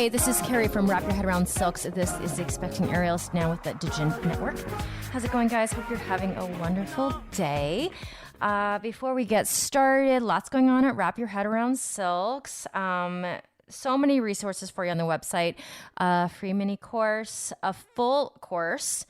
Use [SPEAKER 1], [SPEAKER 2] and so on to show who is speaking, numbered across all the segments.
[SPEAKER 1] Hey, this is Carrie from Wrap Your Head Around Silks. This is the Expecting Aerialist now with the Digital Network. How's it going, guys? Hope you're having a wonderful day. Before we get started, lots going on at Wrap Your Head Around Silks. So many resources for you on the website. Free mini course, a full course,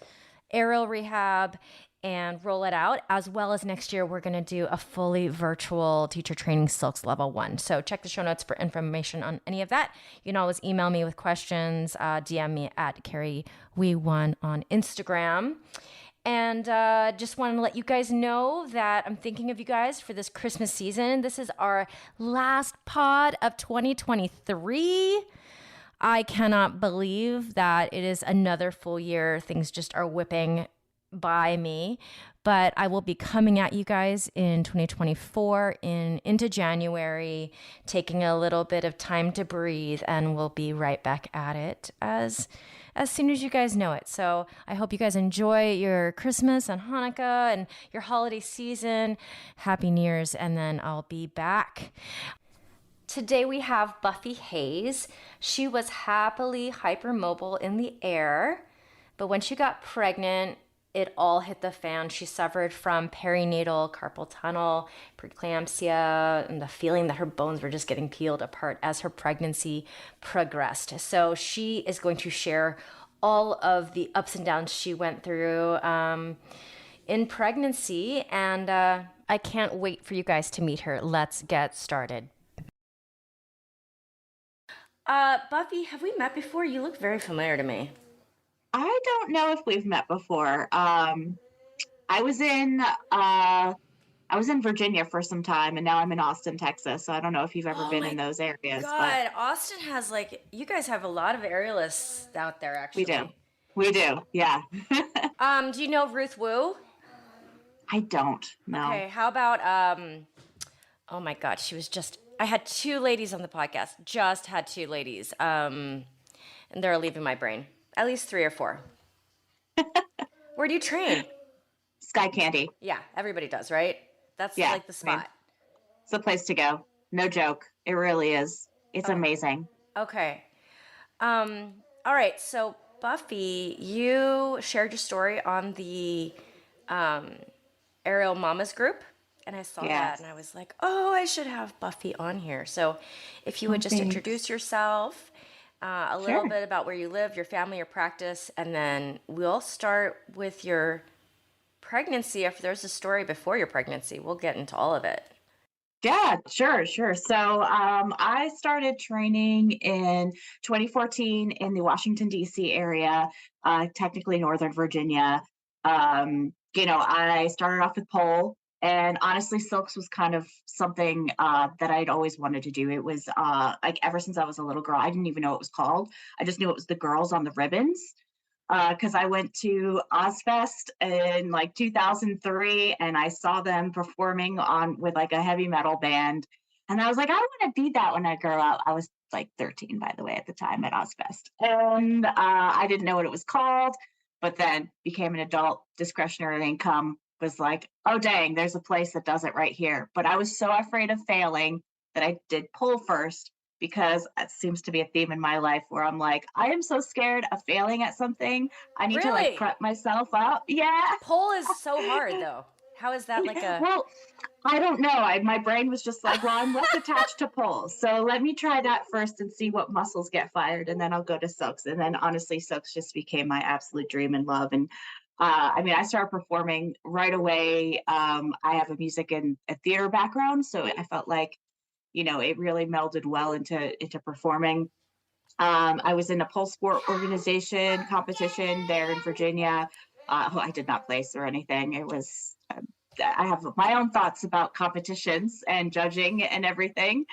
[SPEAKER 1] aerial rehab, and roll it out, as well as next year we're going to do a fully virtual teacher training silks level 1. So check the show notes for information on any of that. You can always email me with questions, DM me at CarrieWe1 on Instagram. And just want to let you guys know that I'm thinking of you guys for this Christmas season. This is our last pod of 2023. I cannot believe that it is another full year. Things just are whipping by me, but I will be coming at you guys in 2024 into January, taking a little bit of time to breathe, and we'll be right back at it as soon as you guys know it. So I hope you guys enjoy your Christmas and Hanukkah and your holiday season. Happy New Year's, and then I'll be back. Today we have Buffy Hayes. She was happily hypermobile in the air, but when she got pregnant, it all hit the fan. She suffered from perinatal carpal tunnel, preeclampsia, and the feeling that her bones were just getting peeled apart as her pregnancy progressed. So she is going to share all of the ups and downs she went through in pregnancy, and I can't wait for you guys to meet her. Let's get started. Buffy, have we met before? You look very familiar to me.
[SPEAKER 2] I don't know if we've met before. I was in Virginia for some time, and now I'm in Austin, Texas. So I don't know if you've ever been in those areas.
[SPEAKER 1] God, but Austin has you guys have a lot of aerialists out there. Actually,
[SPEAKER 2] we do, yeah.
[SPEAKER 1] Do you know Ruth Wu?
[SPEAKER 2] I don't know.
[SPEAKER 1] Okay, how about oh my God, I had 2 ladies on the podcast. Just had 2 ladies, and they're leaving my brain. At least 3 or 4. Where do you train?
[SPEAKER 2] Sky Candy.
[SPEAKER 1] Yeah, everybody does, right? That's like the spot.
[SPEAKER 2] It's the place to go. No joke. It really is. It's amazing.
[SPEAKER 1] Okay. All right. So Buffy, you shared your story on the Aerial Mamas group, and I saw that, and I was like, oh, I should have Buffy on here. So if you would just introduce yourself, a little bit about where you live, your family, your practice, and then we'll start with your pregnancy. If there's a story before your pregnancy, we'll get into all of it.
[SPEAKER 2] Yeah, sure. So I started training in 2014 in the Washington, D.C. area, technically Northern Virginia. I started off with pole. And honestly, silks was kind of something that I'd always wanted to do. It was ever since I was a little girl, I didn't even know what it was called. I just knew it was the girls on the ribbons because I went to Ozfest in 2003 and I saw them performing with a heavy metal band. And I was like, I want to be that when I grow up. I was 13, by the way, at the time at Ozfest. And I didn't know what it was called, but then became an adult, discretionary income. Was like, oh, dang, there's a place that does it right here. But I was so afraid of failing that I did pole first because it seems to be a theme in my life where I'm like, I am so scared of failing at something. I need to prep myself up. Yeah.
[SPEAKER 1] Pole is so hard, though. How is that
[SPEAKER 2] Well, I don't know. My brain was just like, well, I'm less attached to poles. So let me try that first and see what muscles get fired. And then I'll go to silks. And then honestly, silks just became my absolute dream and love. And I started performing right away. I have a music and a theater background, so I felt like, it really melded well into performing. I was in a pole sport organization competition there in Virginia. I did not place or anything. It was, I have my own thoughts about competitions and judging and everything.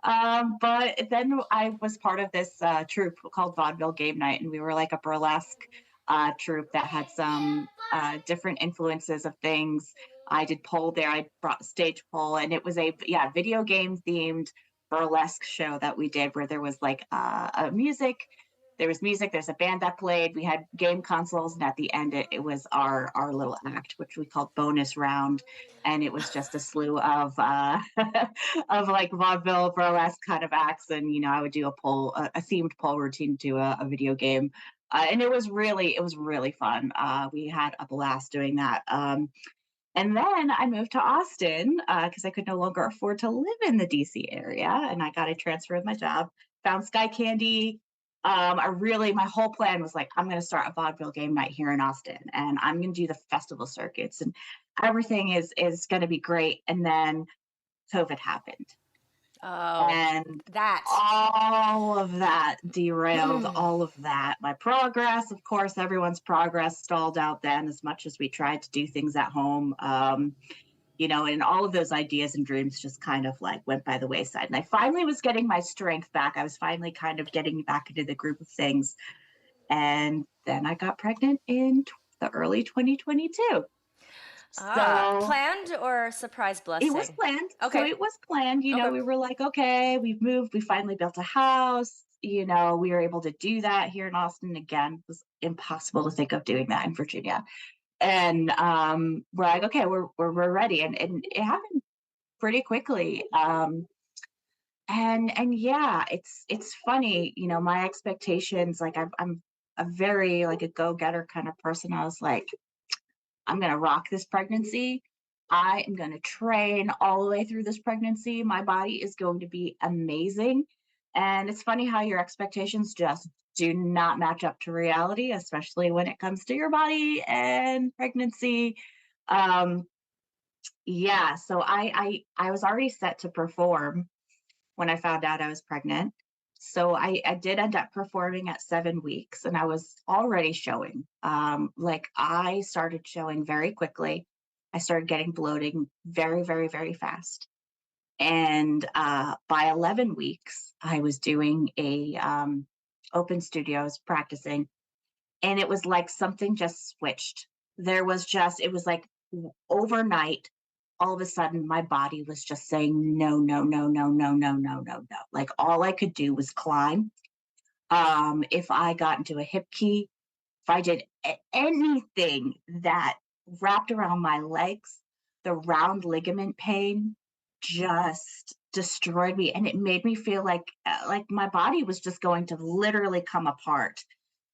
[SPEAKER 2] But then I was part of this troupe called Vaudeville Game Night, and we were like a burlesque troupe that had some different influences of things. I did pole there. I brought stage pole, and it was a video game themed burlesque show that we did where there was a music there was music, there's a band that played, we had game consoles, and at the end it was our little act, which we called bonus round. And it was just a slew of of like vaudeville burlesque kind of acts. And I would do a themed pole routine to a video game. And it was really fun. We had a blast doing that. And then I moved to Austin because I could no longer afford to live in the DC area, and I got a transfer with my job. Found Sky Candy. My whole plan was like, I'm going to start a vaudeville game night here in Austin, and I'm going to do the festival circuits, and everything is going to be great. And then COVID happened.
[SPEAKER 1] Oh,
[SPEAKER 2] And
[SPEAKER 1] that.
[SPEAKER 2] all of that derailed all of that. My progress, of course, everyone's progress stalled out then as much as we tried to do things at home. And all of those ideas and dreams just kind of like went by the wayside. And I finally was getting my strength back. I was finally kind of getting back into the group of things. And then I got pregnant in the early 2022.
[SPEAKER 1] Planned or surprise blessing?
[SPEAKER 2] It was planned.
[SPEAKER 1] Okay.
[SPEAKER 2] So it was planned.
[SPEAKER 1] Okay.
[SPEAKER 2] We were like, okay, we've moved. We finally built a house. We were able to do that here in Austin. Again, it was impossible to think of doing that in Virginia. And we're like, okay, we're ready. And it happened pretty quickly. And yeah, it's funny, my expectations, like I'm a very like a go-getter kind of person. I was like, I'm going to rock this pregnancy. I am going to train all the way through this pregnancy. My body is going to be amazing. And it's funny how your expectations just do not match up to reality, especially when it comes to your body and pregnancy. Yeah, so I was already set to perform when I found out I was pregnant. So I did end up performing at 7 weeks, and I was already showing. Like I started showing very quickly. I started getting bloating very, very, very fast. And by 11 weeks, I was doing a open studios practicing, and it was like something just switched. It was like overnight, all of a sudden my body was just saying no, no, no, no, no, no, no, no, no. Like all I could do was climb. If I got into a hip key, if I did anything that wrapped around my legs, the round ligament pain just destroyed me, and it made me feel like my body was just going to literally come apart.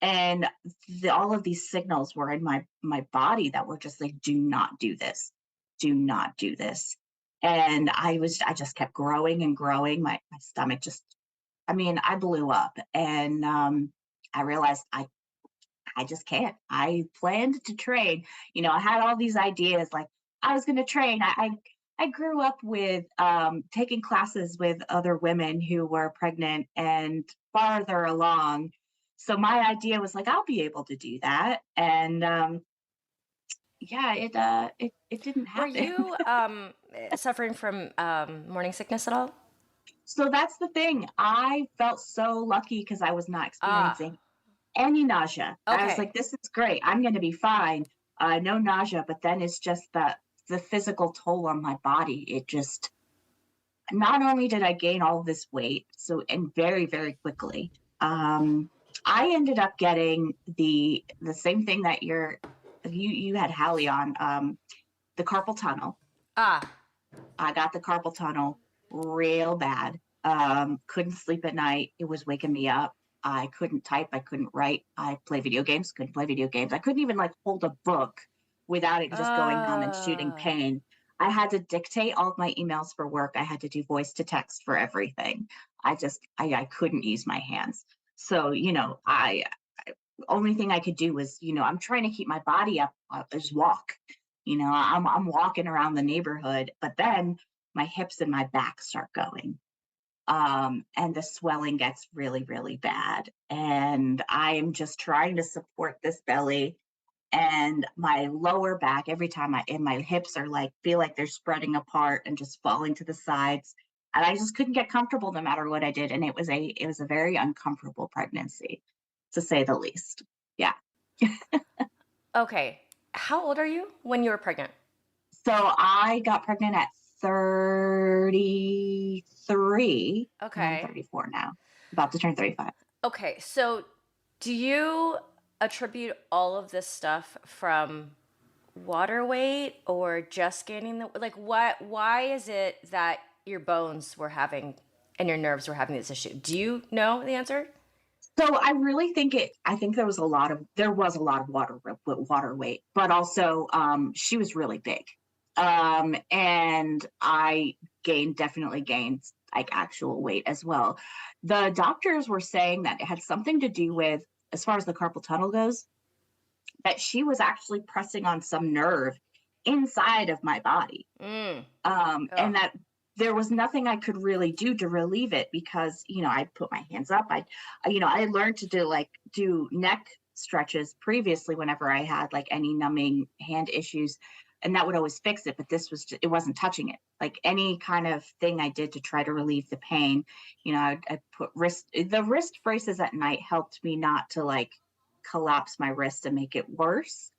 [SPEAKER 2] And all of these signals were in my body that were just like, do not do this, do not do this. And I just kept growing and growing. My stomach just, I blew up. And I realized I just can't. I planned to train. I had all these ideas like I was going to train. I grew up with taking classes with other women who were pregnant and farther along. So my idea was like, I'll be able to do that. And yeah, it didn't happen.
[SPEAKER 1] Were you suffering from morning sickness at all?
[SPEAKER 2] So that's the thing. I felt so lucky because I was not experiencing any nausea.
[SPEAKER 1] Okay.
[SPEAKER 2] I was like, this is great. I'm going to be fine. No nausea. But then it's just the physical toll on my body. It just, not only did I gain all this weight, and very, very quickly, I ended up getting the same thing that you had Hallie on, the carpal tunnel. I got the carpal tunnel real bad. Couldn't sleep at night. It was waking me up. I couldn't type. I couldn't write. I play video games. Couldn't play video games. I couldn't even like hold a book without it just going numb and shooting pain. I had to dictate all of my emails for work. I had to do voice to text for everything. I couldn't use my hands. So, only thing I could do was, I'm trying to keep my body up, just walk. I'm walking around the neighborhood, but then my hips and my back start going. And the swelling gets really, really bad. And I'm just trying to support this belly, and my lower back, every time my hips are like, feel like they're spreading apart and just falling to the sides. And I just couldn't get comfortable no matter what I did. And it was a very uncomfortable pregnancy, to say the least. Yeah.
[SPEAKER 1] Okay. How old are you when you were pregnant?
[SPEAKER 2] So I got pregnant at 33.
[SPEAKER 1] Okay.
[SPEAKER 2] I'm 34 now, about to turn 35.
[SPEAKER 1] Okay. So Do you attribute all of this stuff from water weight or just gaining the like what why is it that your bones were having and your nerves were having this issue? Do you know the answer?
[SPEAKER 2] So I really think I think there was a lot of water weight, but also she was really big. And I definitely gained like actual weight as well. The doctors were saying that it had something to do with, as far as the carpal tunnel goes, that she was actually pressing on some nerve inside of my body.
[SPEAKER 1] Oh.
[SPEAKER 2] And that there was nothing I could really do to relieve it because, I put my hands up. I learned to do neck stretches previously whenever I had like any numbing hand issues, and that would always fix it. But it wasn't touching it. Like any kind of thing I did to try to relieve the pain, I put the wrist braces at night helped me not to like collapse my wrist and make it worse.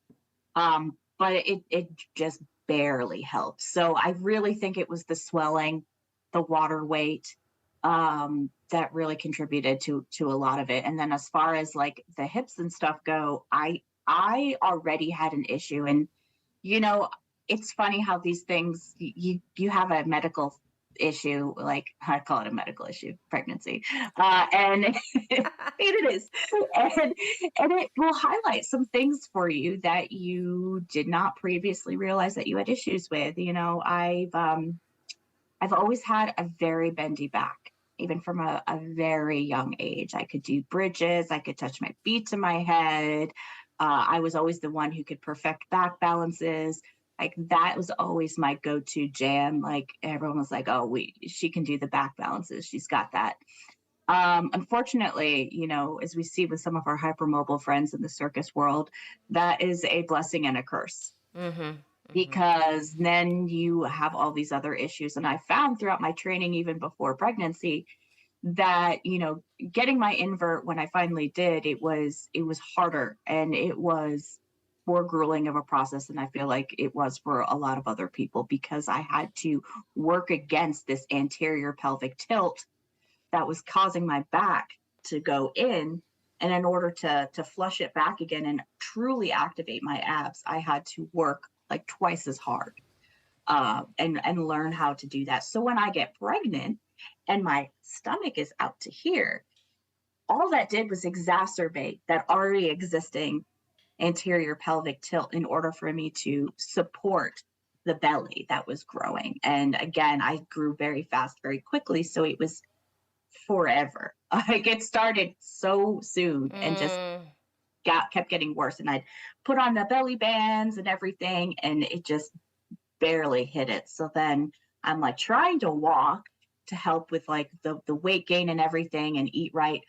[SPEAKER 2] But it just barely helped. So I really think it was the swelling, the water weight, that really contributed to a lot of it. And then as far as like the hips and stuff go, I already had an issue, and you know, it's funny how these things you have a medical issue, like I call it a medical issue, pregnancy, and it is, and it will highlight some things for you that you did not previously realize that you had issues with. I've always had a very bendy back. Even from a very young age, I could do bridges. I could touch my feet to my head. I was always the one who could perfect back balances. Like that was always my go-to jam. Like everyone was like, "Oh, she can do the back balances. She's got that." Unfortunately, as we see with some of our hypermobile friends in the circus world, that is a blessing and a curse, because then you have all these other issues. And I found throughout my training, even before pregnancy, that getting my invert, when I finally did, it was harder, and it was more grueling of a process than I feel like it was for a lot of other people, because I had to work against this anterior pelvic tilt that was causing my back to go in. And in order to flush it back again and truly activate my abs, I had to work like twice as hard, and learn how to do that. So when I get pregnant and my stomach is out to here, all that did was exacerbate that already existing anterior pelvic tilt in order for me to support the belly that was growing. And again, I grew very fast, very quickly. So it was forever. Like it started so soon and just kept getting worse. And I'd put on the belly bands and everything, and it just barely hit it. So then I'm like trying to walk to help with like the weight gain and everything, and eat right.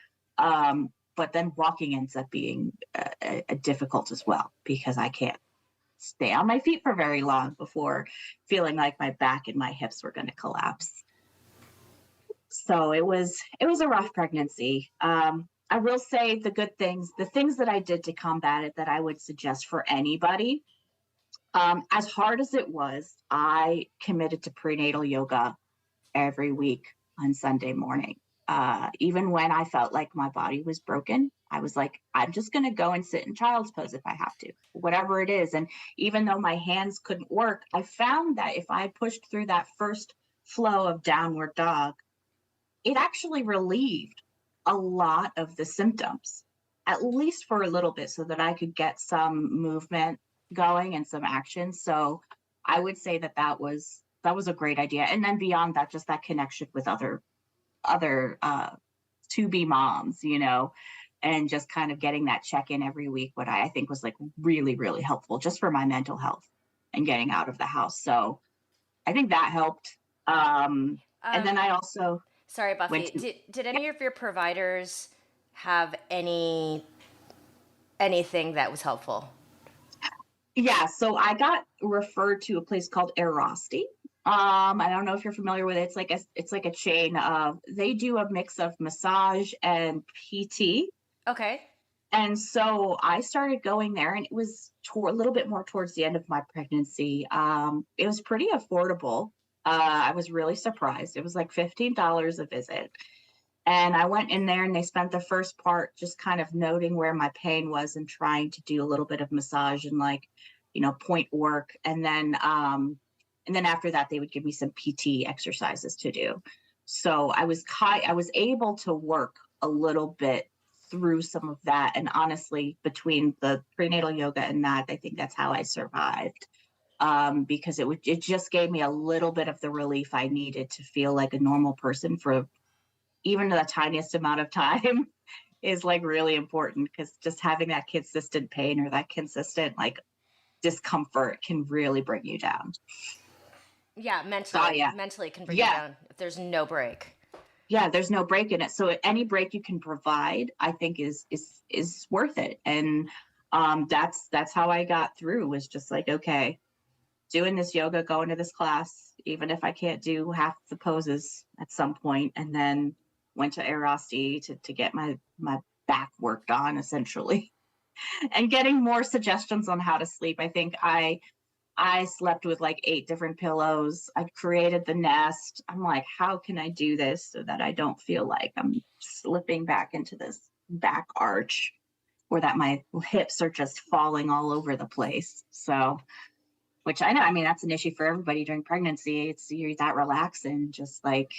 [SPEAKER 2] But then walking ends up being a difficult as well, because I can't stay on my feet for very long before feeling like my back and my hips were going to collapse. So it was a rough pregnancy. I will say the things that I did to combat it, that I would suggest for anybody. As hard as it was, I committed to prenatal yoga every week on Sunday morning. Even when I felt like my body was broken, I was like, I'm just going to go and sit in child's pose if I have to, whatever it is. And even though my hands couldn't work, I found that if I pushed through that first flow of downward dog, it actually relieved a lot of the symptoms, at least for a little bit, so that I could get some movement going and some action. So I would say that was a great idea. And then beyond that, just that connection with other to be moms, and just kind of getting that check-in every week, what I think was like really, really helpful just for my mental health and getting out of the house. So I think that helped. And then I also
[SPEAKER 1] Sorry, Buffy. Did any of your providers have anything that was helpful?
[SPEAKER 2] Yeah, so I got referred to a place called Erosti. I don't know if you're familiar with it. It's like a chain of, they do a mix of massage and PT.
[SPEAKER 1] Okay.
[SPEAKER 2] And so I started going there, and it was a little bit more towards the end of my pregnancy. It was pretty affordable. I was really surprised. It was like $15 a visit. And I went in there and they spent the first part just kind of noting where my pain was and trying to do a little bit of massage and like, point work. And then after that, they would give me some PT exercises to do. So I was able to work a little bit through some of that. And honestly, between the prenatal yoga and that, I think that's how I survived. Because it just gave me a little bit of the relief I needed to feel like a normal person for even the tiniest amount of time is like really important, because just having that consistent pain or that consistent like discomfort can really bring you down.
[SPEAKER 1] Yeah,
[SPEAKER 2] Oh
[SPEAKER 1] mentally.
[SPEAKER 2] yeah.
[SPEAKER 1] Mentally it can bring you
[SPEAKER 2] Yeah.
[SPEAKER 1] down if there's no break.
[SPEAKER 2] Yeah, there's no break in it. So any break you can provide, I think is worth it. And that's how I got through, was just like, okay, doing this yoga, going to this class, even if I can't do half the poses at some point, and then went to Airosty to get my back worked on essentially, and getting more suggestions on how to sleep. I think I slept with like 8 different pillows. I created the nest. I'm like, how can I do this so that I don't feel like I'm slipping back into this back arch, or that my hips are just falling all over the place. So, which I know, I mean, that's an issue for everybody during pregnancy. You're that relaxing, just like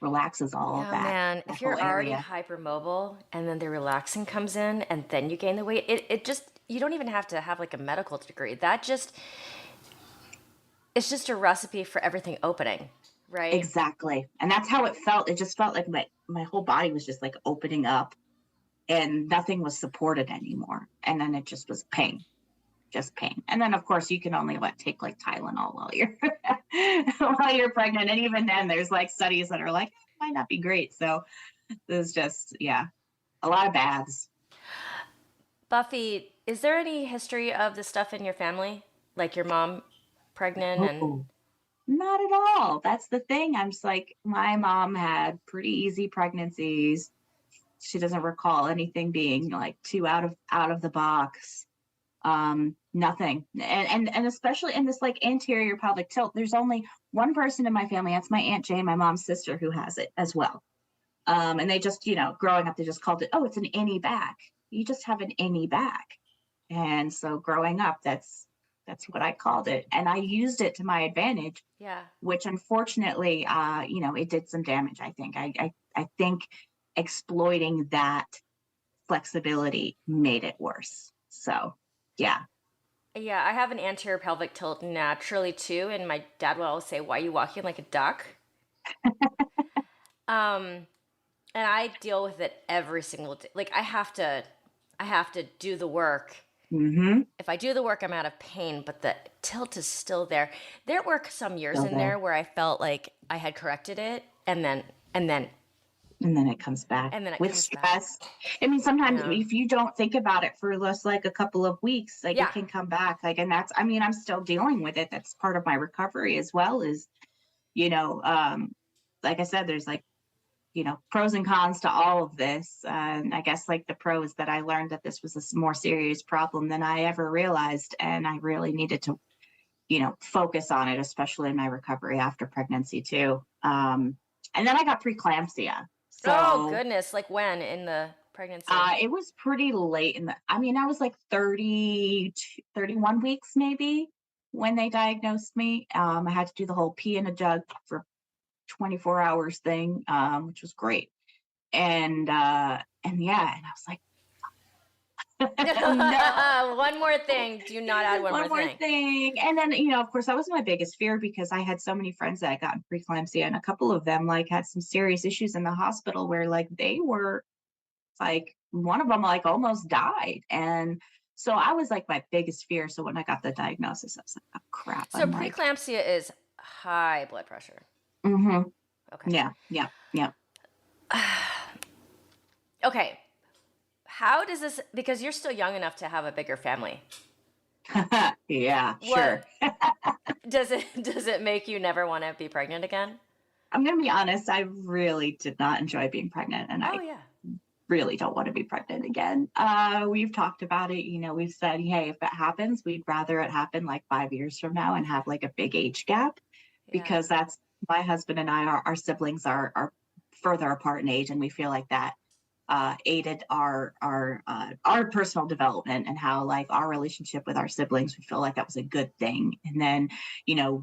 [SPEAKER 2] relaxes all of
[SPEAKER 1] Yeah, man.
[SPEAKER 2] that
[SPEAKER 1] If
[SPEAKER 2] whole
[SPEAKER 1] you're already
[SPEAKER 2] area.
[SPEAKER 1] hypermobile and then the relaxing comes in and then you gain the weight, it just, you don't even have to have like a medical degree. It's just a recipe for everything opening, right?
[SPEAKER 2] Exactly. And that's how it felt. It just felt like my whole body was just like opening up and nothing was supported anymore. And then it just was pain, just pain. And then of course you can only take like Tylenol while you're while you're pregnant. And even then there's like studies that are like, might not be great. So there's just, yeah, a lot of baths.
[SPEAKER 1] Buffy, is there any history of this stuff in your family? Like your mom pregnant and
[SPEAKER 2] Oh, not at all. That's the thing. I'm just like, my mom had pretty easy pregnancies. She doesn't recall anything being like too out of the box. Nothing. And especially in this like anterior pelvic tilt, there's only one person in my family. That's my Aunt Jane, my mom's sister, who has it as well. And they just, growing up, they just called it, oh, it's an innie back. You just have an innie back. And so growing up, that's what I called it. And I used it to my advantage,
[SPEAKER 1] yeah.
[SPEAKER 2] which unfortunately, it did some damage. I think I think exploiting that flexibility made it worse. So yeah.
[SPEAKER 1] Yeah, I have an anterior pelvic tilt naturally too, and my dad will always say, "Why are you walking like a duck?" Um, and I deal with it every single day. Like I have to do the work.
[SPEAKER 2] Mm-hmm.
[SPEAKER 1] If I do the work, I'm out of pain, but the tilt is still there. There were some years
[SPEAKER 2] Still
[SPEAKER 1] in
[SPEAKER 2] there.
[SPEAKER 1] there where I felt like I had corrected it,
[SPEAKER 2] And then it comes back
[SPEAKER 1] and then it
[SPEAKER 2] with
[SPEAKER 1] comes back.
[SPEAKER 2] stress. I mean, sometimes
[SPEAKER 1] Yeah,
[SPEAKER 2] if you don't think about it for just like a couple of weeks, like it
[SPEAKER 1] yeah,
[SPEAKER 2] can come back. Like, and that's, I mean, I'm still dealing with it. That's part of my recovery as well. Is, you know, um, like I said, there's like, pros and cons to all of this. And I guess like the pro is that I learned that this was a more serious problem than I ever realized. And I really needed to, focus on it, especially in my recovery after pregnancy too. And then I got preeclampsia.
[SPEAKER 1] oh
[SPEAKER 2] So
[SPEAKER 1] goodness, like when in the pregnancy?
[SPEAKER 2] it was pretty late I mean, I was like 30, 31 weeks maybe when they diagnosed me. I had to do the whole pee in a jug for 24 hours thing, which was great. And yeah, and I was like, oh no.
[SPEAKER 1] One more thing. Do not add one more
[SPEAKER 2] One more
[SPEAKER 1] thing.
[SPEAKER 2] thing. And then, of course, that was my biggest fear, because I had so many friends that had gotten preeclampsia, and a couple of them like had some serious issues in the hospital where like they were like, one of them like almost died. And so I was like my biggest fear. So when I got the diagnosis, I was like, oh crap.
[SPEAKER 1] So
[SPEAKER 2] I'm like,
[SPEAKER 1] preeclampsia is high blood pressure.
[SPEAKER 2] mm-hmm.
[SPEAKER 1] Okay.
[SPEAKER 2] Yeah, yeah, yeah.
[SPEAKER 1] Okay. How does this, because you're still young enough to have a bigger family.
[SPEAKER 2] Yeah, sure.
[SPEAKER 1] What does it make you never want to be pregnant again?
[SPEAKER 2] I'm going to be honest. I really did not enjoy being pregnant, and
[SPEAKER 1] Oh
[SPEAKER 2] I
[SPEAKER 1] yeah.
[SPEAKER 2] really don't want to be pregnant again. We've talked about it. We've said, hey, if it happens, we'd rather it happen like 5 years from now and have like a big age gap,
[SPEAKER 1] Yeah.
[SPEAKER 2] because that's my husband and I, our siblings are further apart in age, and we feel like that aided our personal development, and how like our relationship with our siblings, we feel like that was a good thing. And then,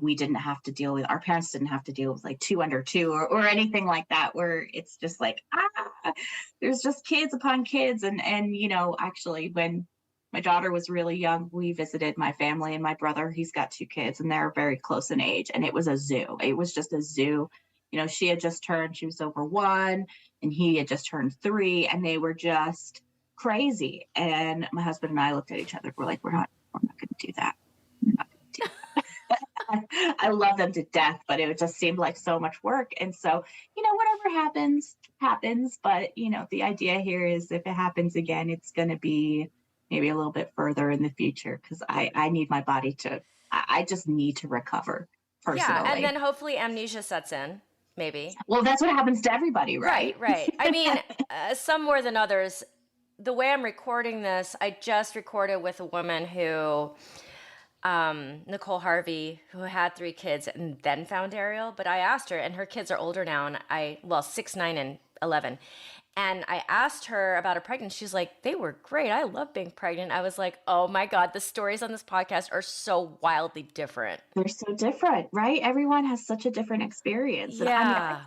[SPEAKER 2] we didn't have to deal with, our parents didn't have to deal with like 2 under 2 or anything like that, where it's just like, there's just kids upon kids. And actually, when my daughter was really young, we visited my family, and my brother, he's got 2 kids, and they're very close in age. And it was a zoo. It was just a zoo. She was over 1, and he had just turned 3, and they were just crazy. And my husband and I looked at each other. We're like, we're not going to do that. We're not going to do that. I love them to death, but it just seemed like so much work. And so, whatever happens. But, the idea here is, if it happens again, it's going to be maybe a little bit further in the future, because I need my body I just need to recover personally.
[SPEAKER 1] Yeah, and then hopefully amnesia sets in. Maybe.
[SPEAKER 2] Well, that's what happens to everybody, right?
[SPEAKER 1] Right. I mean, some more than others. The way I'm recording this, I just recorded with a woman who, Nicole Harvey, who had 3 kids and then found Ariel. But I asked her, and her kids are older now, and 6, 9, and 11. And I asked her about her pregnancy. She's like, they were great. I love being pregnant. I was like, oh my God, the stories on this podcast are so wildly different.
[SPEAKER 2] They're so different, right? Everyone has such a different experience.
[SPEAKER 1] Yeah.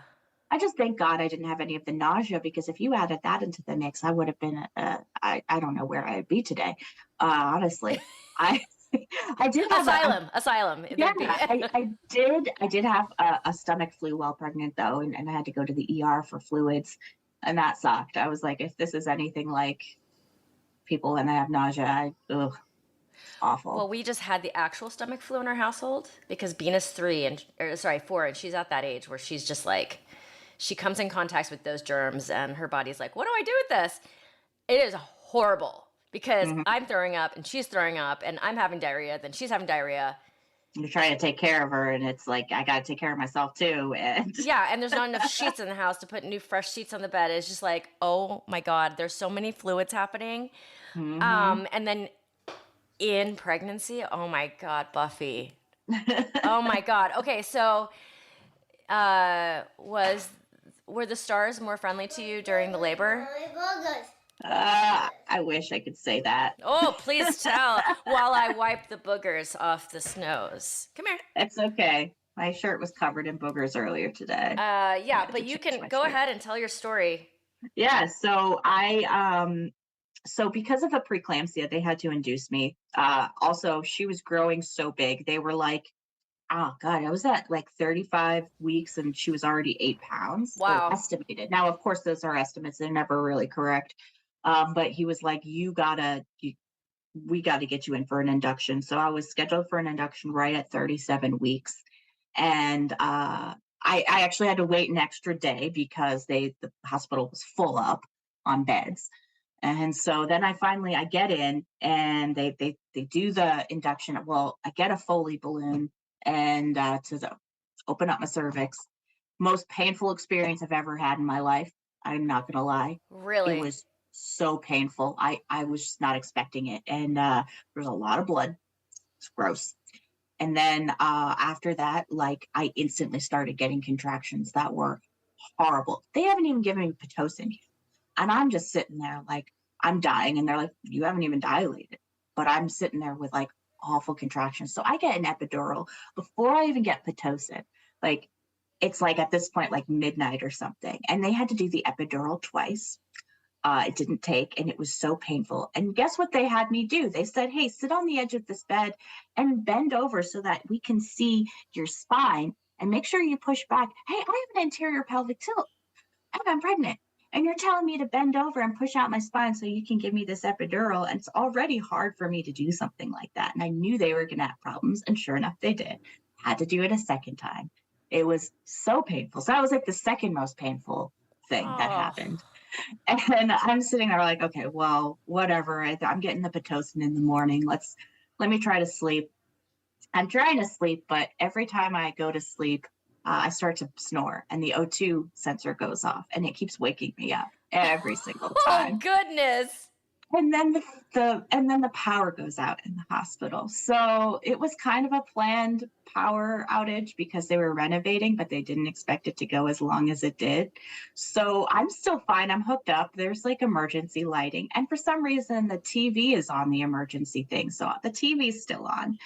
[SPEAKER 2] I just thank God I didn't have any of the nausea, because if you added that into the mix, I would have been, I don't know where I'd be today. Honestly, I did have
[SPEAKER 1] asylum.
[SPEAKER 2] Yeah, I did have a stomach flu while pregnant though. And I had to go to the ER for fluids. And that sucked. I was like, if this is anything like people when they have nausea, awful.
[SPEAKER 1] Well, we just had the actual stomach flu in our household, because Bina's 4, and she's at that age where she's just like, she comes in contact with those germs, and her body's like, what do I do with this? It is horrible, because I'm throwing up, and she's throwing up, and I'm having diarrhea, then she's having diarrhea.
[SPEAKER 2] You're trying to take care of her, and it's like, I got to take care of myself too. And
[SPEAKER 1] yeah, and there's not enough sheets in the house to put new fresh sheets on the bed. It's just like, oh my God, there's so many fluids happening. And then in pregnancy, oh my God, Buffy. Oh my God. Okay, so were the stars more friendly to you during the labor?
[SPEAKER 2] I wish I could say that.
[SPEAKER 1] Oh, please tell, while I wipe the boogers off the snows. Come here.
[SPEAKER 2] It's okay. My shirt was covered in boogers earlier today.
[SPEAKER 1] Yeah, but you can go ahead and tell your story.
[SPEAKER 2] Yeah, so so because of the preeclampsia, they had to induce me. Also, she was growing so big. They were like, oh God, I was at like 35 weeks, and she was already 8 pounds.
[SPEAKER 1] Wow.
[SPEAKER 2] Estimated. Now, of course, those are estimates. They're never really correct. But he was like, we got to get you in for an induction. So I was scheduled for an induction right at 37 weeks. And I actually had to wait an extra day, because the hospital was full up on beds. And so then I get in, and they do the induction. Well, I get a Foley balloon, and to open up my cervix. Most painful experience I've ever had in my life. I'm not going to lie.
[SPEAKER 1] Really?
[SPEAKER 2] It was so painful. I was just not expecting it. And there was a lot of blood. It's gross. And then after that, like, I instantly started getting contractions that were horrible. They haven't even given me Pitocin yet. And I'm just sitting there like, I'm dying. And they're like, you haven't even dilated. But I'm sitting there with like awful contractions. So I get an epidural before I even get Pitocin. Like, it's like at this point, like midnight or something. And they had to do the epidural twice. It didn't take, and it was so painful. And guess what they had me do? They said, hey, sit on the edge of this bed and bend over so that we can see your spine, and make sure you push back. Hey, I have an anterior pelvic tilt, and I'm pregnant. And you're telling me to bend over and push out my spine so you can give me this epidural. And it's already hard for me to do something like that. And I knew they were going to have problems. And sure enough, they did. Had to do it a second time. It was so painful. So that was like the second most painful thing that happened. And I'm sitting there like, okay, well, whatever. I'm getting the Pitocin in the morning. Let me try to sleep. I'm trying to sleep, but every time I go to sleep, I start to snore, and the O2 sensor goes off, and it keeps waking me up every single time.
[SPEAKER 1] Oh, goodness.
[SPEAKER 2] And then the power goes out in the hospital. So it was kind of a planned power outage because they were renovating, but they didn't expect it to go as long as it did. So I'm still fine. I'm hooked up. There's like emergency lighting. And for some reason, the TV is on the emergency thing. So the TV's still on.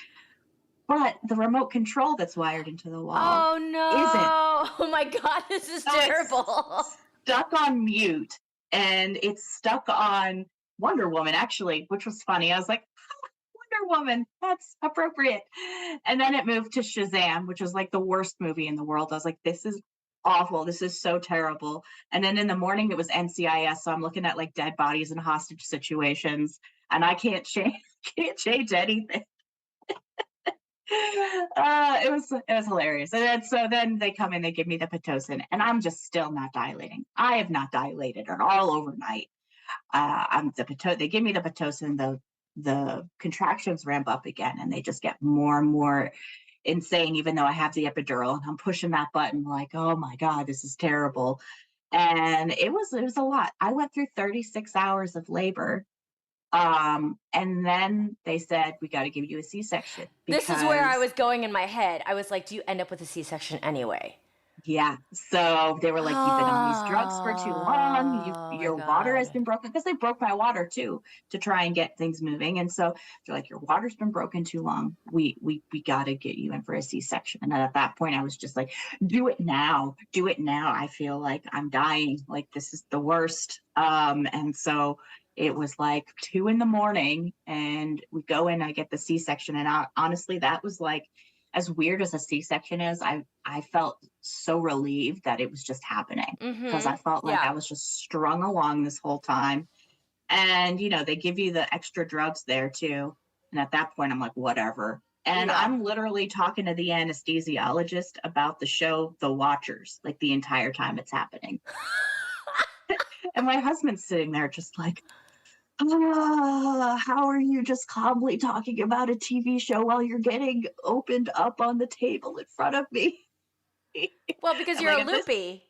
[SPEAKER 2] But the remote control that's wired into the wall
[SPEAKER 1] Oh
[SPEAKER 2] isn't.
[SPEAKER 1] no. Oh my God, this is
[SPEAKER 2] So it's
[SPEAKER 1] terrible.
[SPEAKER 2] stuck on mute, and it's stuck on Wonder Woman, actually, which was funny. I was like, Wonder Woman, that's appropriate. And then it moved to Shazam, which was like the worst movie in the world. I was like, this is awful. This is so terrible. And then in the morning, it was NCIS. So I'm looking at like dead bodies and hostage situations, and I can't change anything. It was hilarious. And then they come in, they give me the Pitocin, and I'm just still not dilating. I have not dilated at all overnight. They give me the Pitocin, the contractions ramp up again, and they just get more and more insane, even though I have the epidural and I'm pushing that button like, oh my God, this is terrible. And it was a lot. I went through 36 hours of labor. And then they said, we got to give you a C-section
[SPEAKER 1] This is where I
[SPEAKER 2] because
[SPEAKER 1] was going in my head. I was like, do you end up with a C-section anyway?
[SPEAKER 2] yeah. So they were like, you've been on these drugs for too long.
[SPEAKER 1] Oh my
[SPEAKER 2] Your water has
[SPEAKER 1] God.
[SPEAKER 2] been broken because they broke my water too to try and get things moving. And so they're like, your water's been broken too long. We got to get you in for a C-section. And at that point, I was just like, do it now. Do it now. I feel like I'm dying. Like this is the worst. And so it was like 2 a.m, and we go in. I get the C-section, and honestly, that was like as weird as a C-section is. I felt so relieved that it was just happening because I felt like
[SPEAKER 1] Yeah.
[SPEAKER 2] I was just strung along this whole time. And, they give you the extra drugs there too. And at that point, I'm like, whatever. And
[SPEAKER 1] Yeah.
[SPEAKER 2] I'm literally talking to the anesthesiologist about the show, The Watchers, like the entire time it's happening. And my husband's sitting there just like, how are you just calmly talking about a TV show while you're getting opened up on the table in front of me?
[SPEAKER 1] Well, because
[SPEAKER 2] I'm
[SPEAKER 1] you're
[SPEAKER 2] like,
[SPEAKER 1] a loopy.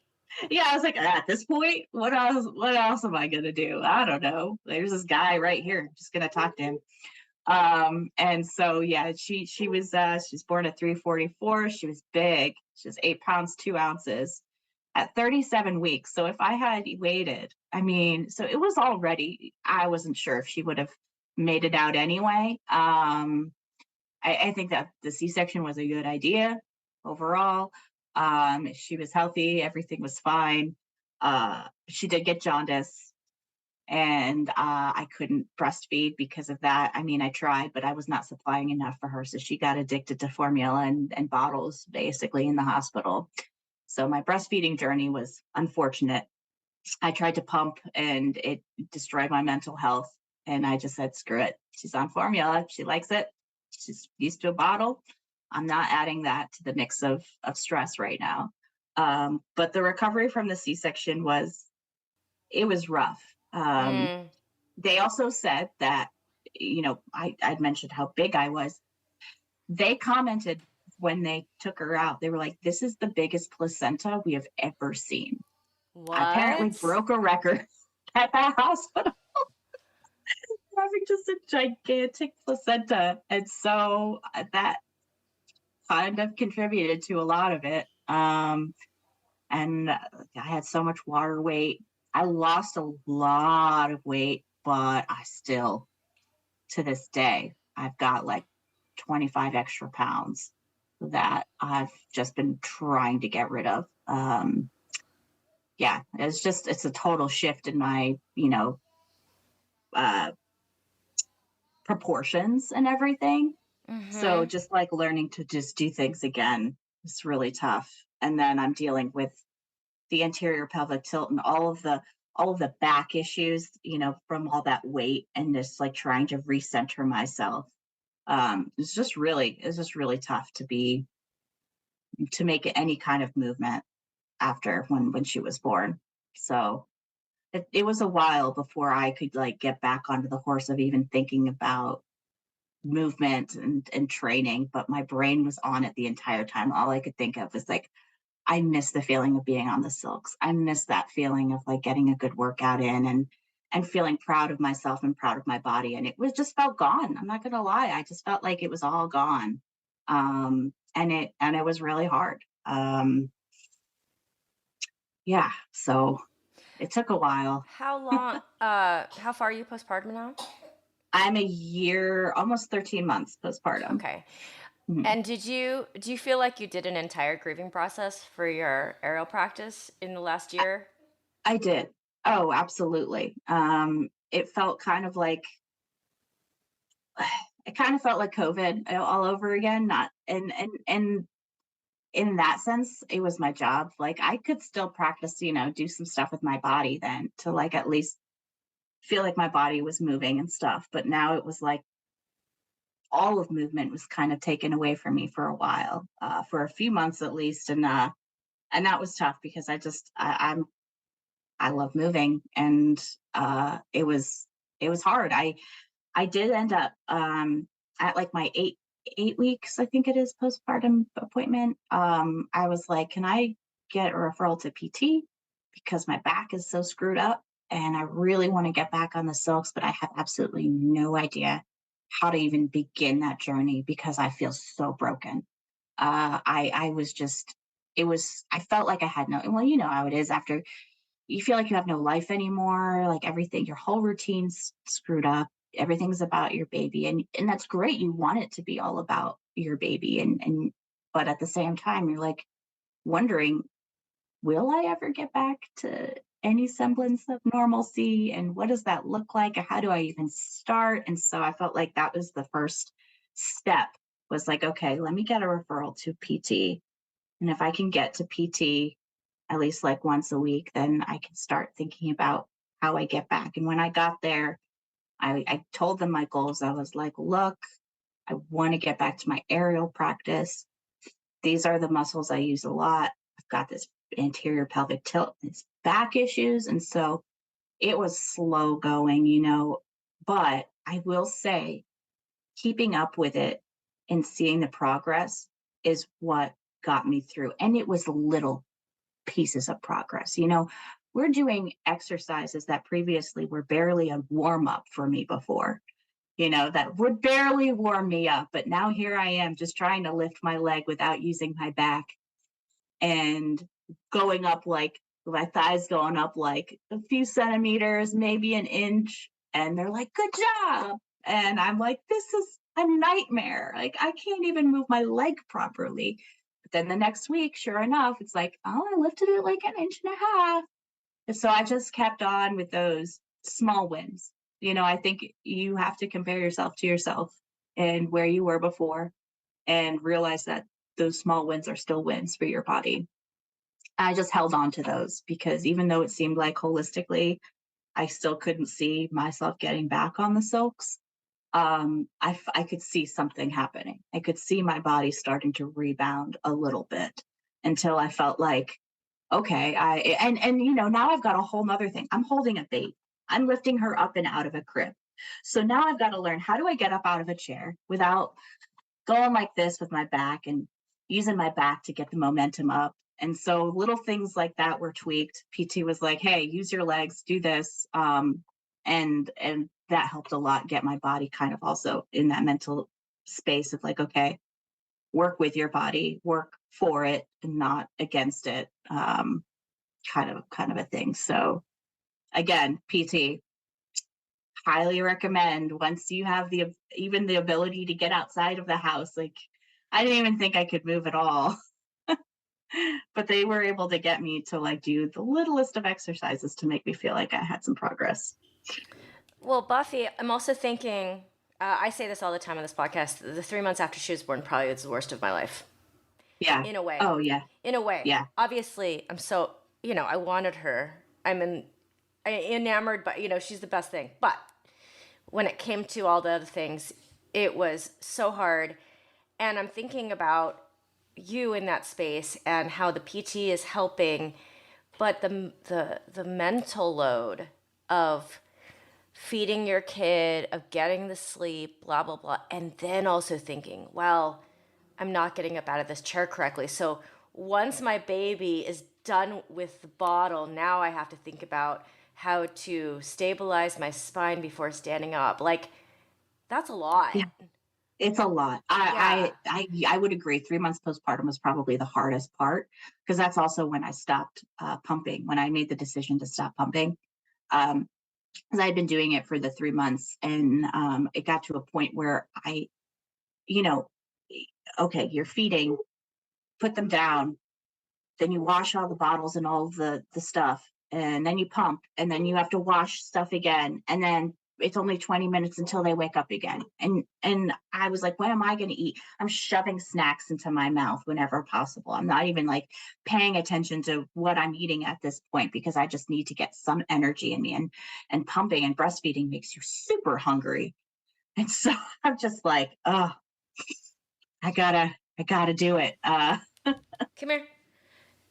[SPEAKER 2] I was like, at this point, what else am I gonna do? I don't know. There's this guy right here. I'm just gonna talk to him. And so yeah, she's born at 344. She was big. She was 8 pounds, 2 ounces at 37 weeks. So if I had waited, so it was already, I wasn't sure if she would have made it out anyway. I think that the C-section was a good idea overall. She was healthy, everything was fine. She did get jaundice, and I couldn't breastfeed because of that. I tried, but I was not supplying enough for her. So she got addicted to formula and bottles basically in the hospital. So my breastfeeding journey was unfortunate. I tried to pump and it destroyed my mental health. And I just said, screw it. She's on formula. She likes it. She's used to a bottle. I'm not adding that to the mix of stress right now. But the recovery from the C-section it was rough. They also said that, I'd mentioned how big I was. They commented when they took her out, they were like, this is the biggest placenta we have ever seen. I apparently
[SPEAKER 1] What?
[SPEAKER 2] broke a record at that hospital having just a gigantic placenta. And so that kind of contributed to a lot of it. And I had so much water weight. I lost a lot of weight, but I still, to this day, I've got like 25 extra pounds that I've just been trying to get rid of. It's a total shift in my, uh, proportions and everything. So just like learning to just do things again is really tough. And then I'm dealing with the anterior pelvic tilt and all of the back issues, from all that weight and just like trying to recenter myself. It's just really tough to make any kind of movement after when she was born. So it was a while before I could like get back onto the horse of even thinking about movement and training, but my brain was on it the entire time. All I could think of was like, I miss the feeling of being on the silks. I miss that feeling of like getting a good workout in and feeling proud of myself and proud of my body. And it was just felt gone. I'm not going to lie. I just felt like it was all gone. And it was really hard. Yeah. So it took a while.
[SPEAKER 1] How long, how far are you postpartum now?
[SPEAKER 2] I'm a year, almost 13 months postpartum.
[SPEAKER 1] Okay.
[SPEAKER 2] Mhm.
[SPEAKER 1] And do you feel like you did an entire grieving process for your aerial practice in the last year?
[SPEAKER 2] I did. Oh, absolutely. It felt kind of like it kind of felt like COVID all over again. Not and in that sense, it was my job. Like I could still practice, do some stuff with my body then to like at least feel like my body was moving and stuff. But now it was like all of movement was kind of taken away from me for a while, for a few months at least, and that was tough because I love moving, and it was hard. I did end up at like my 8 weeks, I think it is, postpartum appointment. I was like, can I get a referral to PT because my back is so screwed up and I really want to get back on the silks, but I have absolutely no idea how to even begin that journey because I feel so broken. I was just I felt like I had no, well, you know how it is after you feel like you have no life anymore, like everything, your whole routine's screwed up. Everything's about your baby. And that's great. You want it to be all about your baby. And but at the same time, you're like wondering, will I ever get back to any semblance of normalcy? And what does that look like? How do I even start? And so I felt like that was the first step, was like, okay, let me get a referral to PT. And if I can get to PT at least like once a week, then I can start thinking about how I get back. And when I got there, I told them my goals. I was like, look, I want to get back to my aerial practice. These are the muscles I use a lot. I've got this anterior pelvic tilt, these back issues. And so it was slow going, but I will say keeping up with it and seeing the progress is what got me through. And it was little pieces of progress. We're doing exercises that previously were barely a warm up for me before, that would barely warm me up. But now here I am just trying to lift my leg without using my back and going up like my thighs going up like a few centimeters, maybe an inch. And they're like, good job. And I'm like, this is a nightmare. Like, I can't even move my leg properly. But then the next week, sure enough, it's like, oh, I lifted it like an inch and a half. And so I just kept on with those small wins. I think you have to compare yourself to yourself and where you were before and realize that those small wins are still wins for your body. I just held on to those because even though it seemed like holistically, I still couldn't see myself getting back on the silks. I could see something happening. I could see my body starting to rebound a little bit until I felt like, okay, now I've got a whole nother thing. I'm holding a baby. I'm lifting her up and out of a crib. So now I've got to learn, how do I get up out of a chair without going like this with my back and using my back to get the momentum up. And so little things like that were tweaked. PT was like, hey, use your legs, do this. And that helped a lot get my body kind of also in that mental space of like, okay, work with your body, work for it and not against it. Kind of a thing. So again, PT, highly recommend once you have even the ability to get outside of the house. Like, I didn't even think I could move at all. But they were able to get me to like do the littlest of exercises to make me feel like I had some progress.
[SPEAKER 1] Well, Buffy, I'm also thinking, I say this all the time on this podcast, the 3 months after she was born probably was the worst of my life.
[SPEAKER 2] Yeah.
[SPEAKER 1] In a way.
[SPEAKER 2] Oh, yeah.
[SPEAKER 1] In a way.
[SPEAKER 2] Yeah.
[SPEAKER 1] Obviously, I'm so, I wanted her. I'm enamored, but, she's the best thing. But when it came to all the other things, it was so hard. And I'm thinking about you in that space and how the PT is helping, but the mental load of feeding your kid, of getting the sleep, blah, blah, blah. And then also thinking, well, I'm not getting up out of this chair correctly. So once my baby is done with the bottle, now I have to think about how to stabilize my spine before standing up. Like, that's a lot.
[SPEAKER 2] Yeah, it's a lot.
[SPEAKER 1] Yeah.
[SPEAKER 2] I would agree. 3 months postpartum was probably the hardest part because that's also when I stopped pumping, when I made the decision to stop pumping. Because I had been doing it for the 3 months, and it got to a point where you know, okay, you're feeding, put them down, then you wash all the bottles and all the stuff, and then you pump, and then you have to wash stuff again, and then it's only 20 minutes until they wake up again. And I was like, when am I going to eat? I'm shoving snacks into my mouth whenever possible. I'm not even like paying attention to what I'm eating at this point because I just need to get some energy in me. And pumping and breastfeeding makes you super hungry. And so I'm just like, oh, I gotta do it.
[SPEAKER 1] Come here.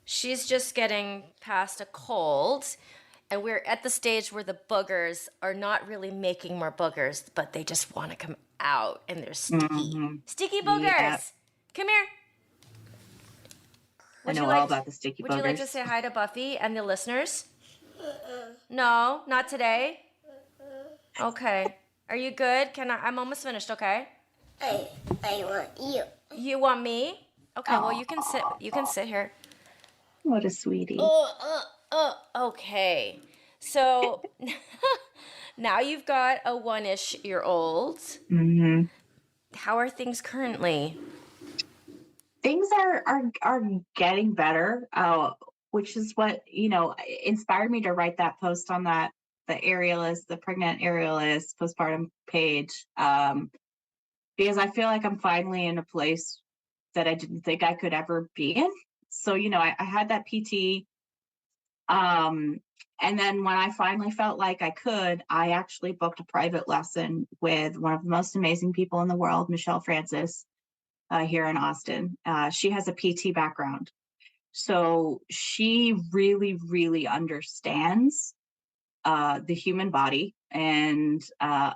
[SPEAKER 1] She's just getting past a cold, and we're at the stage where the boogers are not really making more boogers, but they just want to come out, and they're sticky.
[SPEAKER 2] Mhm.
[SPEAKER 1] Sticky
[SPEAKER 2] Yeah,
[SPEAKER 1] boogers! Come here.
[SPEAKER 2] I
[SPEAKER 1] Would you
[SPEAKER 2] know all
[SPEAKER 1] like
[SPEAKER 2] about the sticky
[SPEAKER 1] would you like to
[SPEAKER 2] boogers.
[SPEAKER 1] say hi to Buffy and the listeners? No, not today. Okay. Are you good? I'm almost finished, okay?
[SPEAKER 3] I, I want you.
[SPEAKER 1] You want me? Okay, well you can sit here.
[SPEAKER 2] What a sweetie.
[SPEAKER 1] Okay. So now you've got a 1-ish year old.
[SPEAKER 2] Hmm.
[SPEAKER 1] How are things currently?
[SPEAKER 2] Things are getting better, which is what inspired me to write that post on the aerialist, the pregnant aerialist postpartum page, because I feel like I'm finally in a place that I didn't think I could ever be in. So I had that PT. And then when I finally felt like I could, I actually booked a private lesson with one of the most amazing people in the world, Michelle Francis, here in Austin. She has a PT background. So she really, really understands the human body and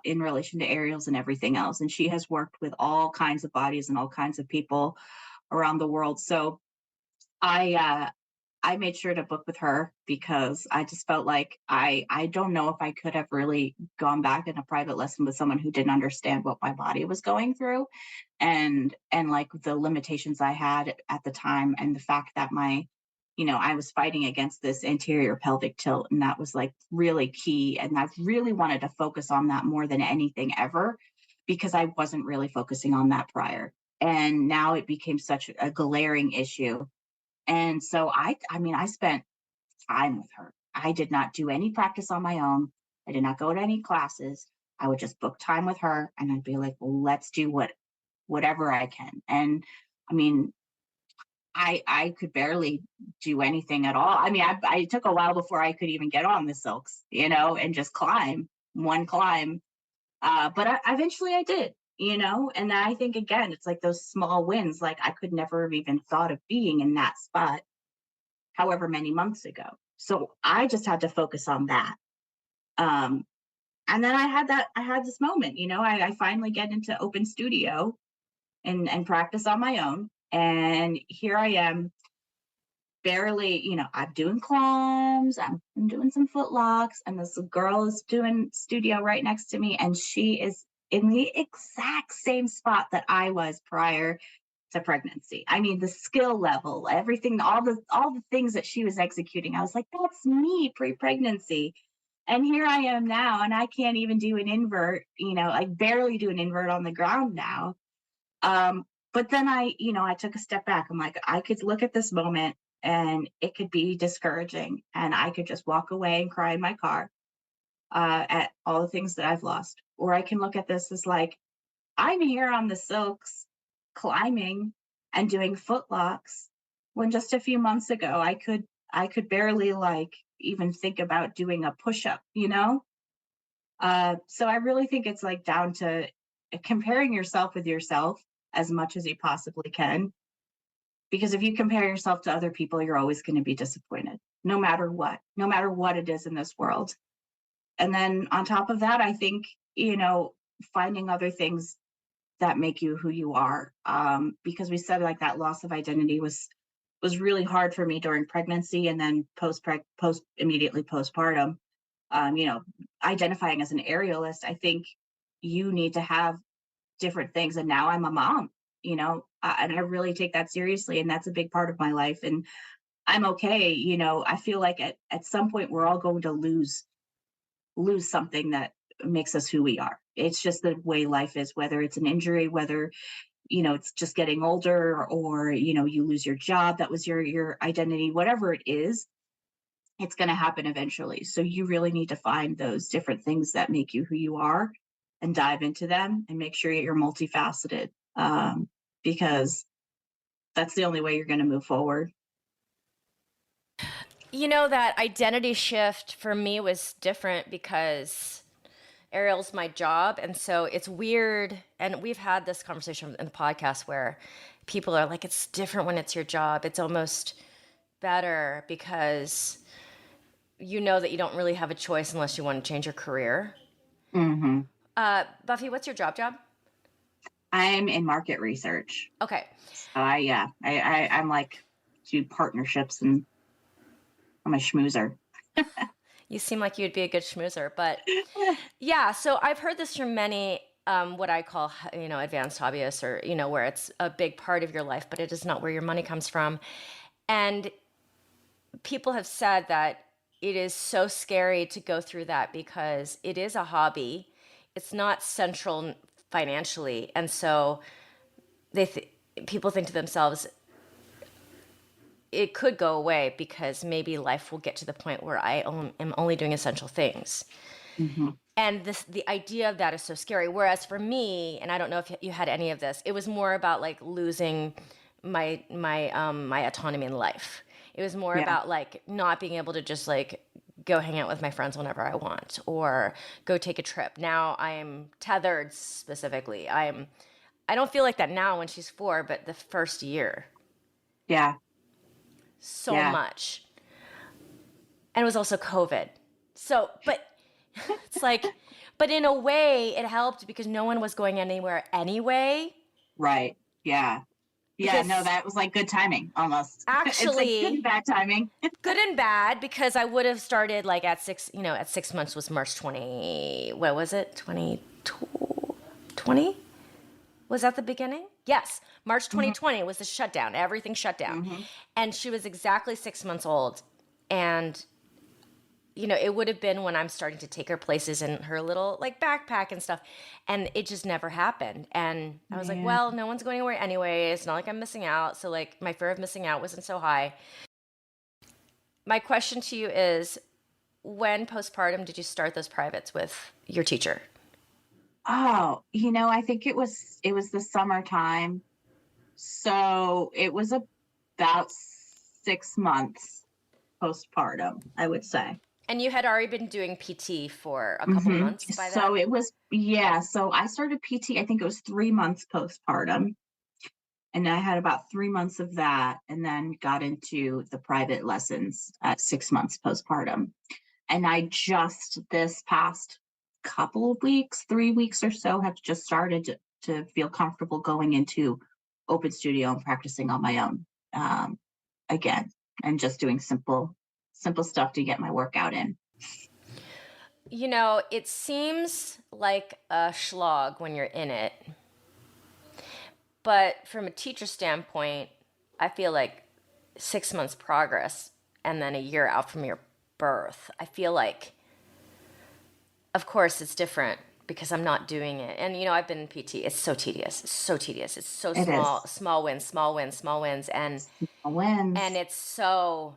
[SPEAKER 2] in relation to aerials and everything else. And she has worked with all kinds of bodies and all kinds of people around the world. So I made sure to book with her because I just felt like I don't know if I could have really gone back in a private lesson with someone who didn't understand what my body was going through, and like the limitations I had at the time, and the fact that I was fighting against this anterior pelvic tilt, and that was like really key, and I really wanted to focus on that more than anything ever because I wasn't really focusing on that prior, and now it became such a glaring issue. And so I mean, I spent time with her. I did not do any practice on my own. I did not go to any classes. I would just book time with her and I'd be like, well, let's do whatever I can. And I mean, I could barely do anything at all. I mean, I took a while before I could even get on the silks, and just climb one climb. But eventually I did, and I think again, it's like those small wins. Like I could never have even thought of being in that spot however many months ago. So I just had to focus on that. Um, and then I had this moment, I finally get into open studio and practice on my own. And here I am, barely, I'm doing climbs, I'm doing some foot locks, and this girl is doing studio right next to me, and she is in the exact same spot that I was prior to pregnancy. I mean, the skill level, everything, all the things that she was executing. I was like, that's me pre-pregnancy. And here I am now, and I can't even do an invert, I barely do an invert on the ground now. But then I took a step back. I'm like, I could look at this moment and it could be discouraging, and I could just walk away and cry in my car at all the things that I've lost. Or I can look at this as like, I'm here on the silks climbing and doing foot locks when just a few months ago I could barely like even think about doing a push-up. So I really think it's like down to comparing yourself with yourself as much as you possibly can, because if you compare yourself to other people, you're always going to be disappointed, no matter what it is in this world. And then on top of that, I think, finding other things that make you who you are. Because we said like that loss of identity was really hard for me during pregnancy and then post immediately postpartum. you know, identifying as an aerialist, I think you need to have different things. And now I'm a mom, and I really take that seriously. And that's a big part of my life. And I'm okay. I feel like at some point we're all going to lose something that makes us who we are. It's just the way life is, whether it's an injury, whether, it's just getting older, or, you lose your job. That was your identity, whatever it is, it's going to happen eventually. So you really need to find those different things that make you who you are and dive into them and make sure you're multifaceted, because that's the only way you're going to move forward.
[SPEAKER 1] That identity shift for me was different because aerial's my job. And so it's weird. And we've had this conversation in the podcast where people are like, it's different when it's your job. It's almost better because you know that you don't really have a choice unless you want to change your career.
[SPEAKER 2] Mm-hmm.
[SPEAKER 1] Buffy, what's your job?
[SPEAKER 2] I'm in market research.
[SPEAKER 1] Okay.
[SPEAKER 2] So I'm like do partnerships, and I'm a schmoozer.
[SPEAKER 1] You seem like you'd be a good schmoozer, but yeah. So I've heard this from many, what I call, advanced hobbyists, or, where it's a big part of your life, but it is not where your money comes from. And people have said that it is so scary to go through that because it is a hobby. It's not central financially. And so people think to themselves, it could go away because maybe life will get to the point where I am only doing essential things.
[SPEAKER 2] Mm-hmm.
[SPEAKER 1] And the idea of that is so scary. Whereas for me, and I don't know if you had any of this, it was more about like losing my autonomy in life. It was more about like not being able to just like go hang out with my friends whenever I want or go take a trip. Now I am tethered specifically. I don't feel like that now when she's 4, but the first year.
[SPEAKER 2] Yeah.
[SPEAKER 1] So much. And it was also COVID. So, but it's like, but in a way it helped because no one was going anywhere anyway.
[SPEAKER 2] Right. Yeah. Yeah. No, that was like good timing almost.
[SPEAKER 1] Actually,
[SPEAKER 2] it's like good and bad timing.
[SPEAKER 1] Good and bad, because I would have started like at 6 months was March 20, what was it? 2020? Was that the beginning? Yes. March 2020 was the shutdown. Everything shut down. Mm-hmm. And she was exactly 6 months old. And, it would have been when I'm starting to take her places in her little like backpack and stuff. And it just never happened. And I was like, well, no one's going anywhere anyway. It's not like I'm missing out. So like my fear of missing out wasn't so high. My question to you is, when postpartum did you start those privates with your teacher?
[SPEAKER 2] Oh, I think it was the summertime. So it was about 6 months postpartum, I would say.
[SPEAKER 1] And you had already been doing PT for a couple months by then?
[SPEAKER 2] So it was, so I started PT, I think it was 3 months postpartum. And I had about 3 months of that, and then got into the private lessons at 6 months postpartum. And I just this past couple of weeks, 3 weeks or so, have just started to feel comfortable going into open studio and practicing on my own again, and just doing simple stuff to get my workout in.
[SPEAKER 1] It seems like a slog when you're in it. But from a teacher standpoint, I feel like 6 months progress and then a year out from your birth. I feel like, of course, it's different because I'm not doing it. And, I've been in PT. It's so tedious. It's so small wins. And it's so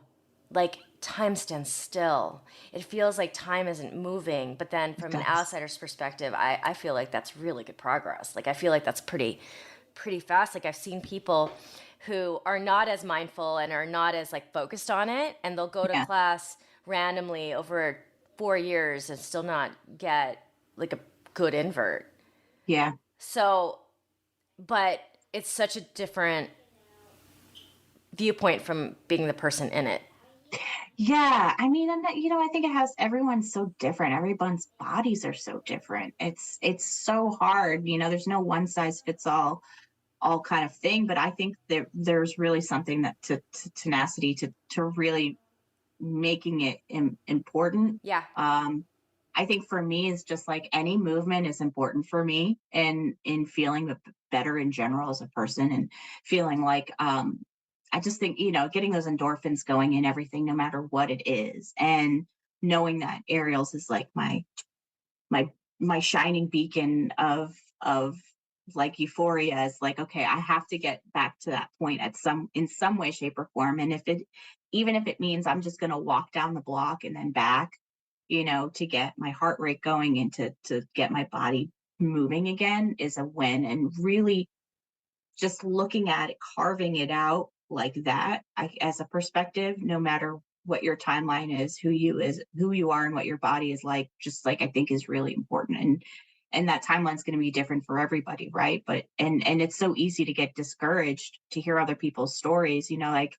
[SPEAKER 1] like time stands still. It feels like time isn't moving. But then from an outsider's perspective, I feel like that's really good progress. Like I feel like that's pretty fast. Like I've seen people who are not as mindful and are not as like focused on it, and they'll go to class randomly over 4 years and still not get like a good invert.
[SPEAKER 2] Yeah.
[SPEAKER 1] So, but it's such a different viewpoint from being the person in it.
[SPEAKER 2] Yeah. I mean, and that, I think everyone's so different. Everyone's bodies are so different. It's so hard, there's no one size fits all kind of thing, but I think there's really something that to tenacity to really making it important.
[SPEAKER 1] Yeah.
[SPEAKER 2] I think for me, it's just like any movement is important for me, and in feeling better in general as a person, and feeling like I just think, getting those endorphins going and everything, no matter what it is, and knowing that aerials is like my my shining beacon of like euphoria, is like, okay, I have to get back to that point in some way, shape, or form. And even if it means I'm just going to walk down the block and then back, to get my heart rate going and to get my body moving again, is a win. And really just looking at it, carving it out like that, as a perspective, no matter what your timeline is, who you are, and what your body is like, just like, I think is really important. And that timeline is going to be different for everybody, right? But and it's so easy to get discouraged to hear other people's stories, like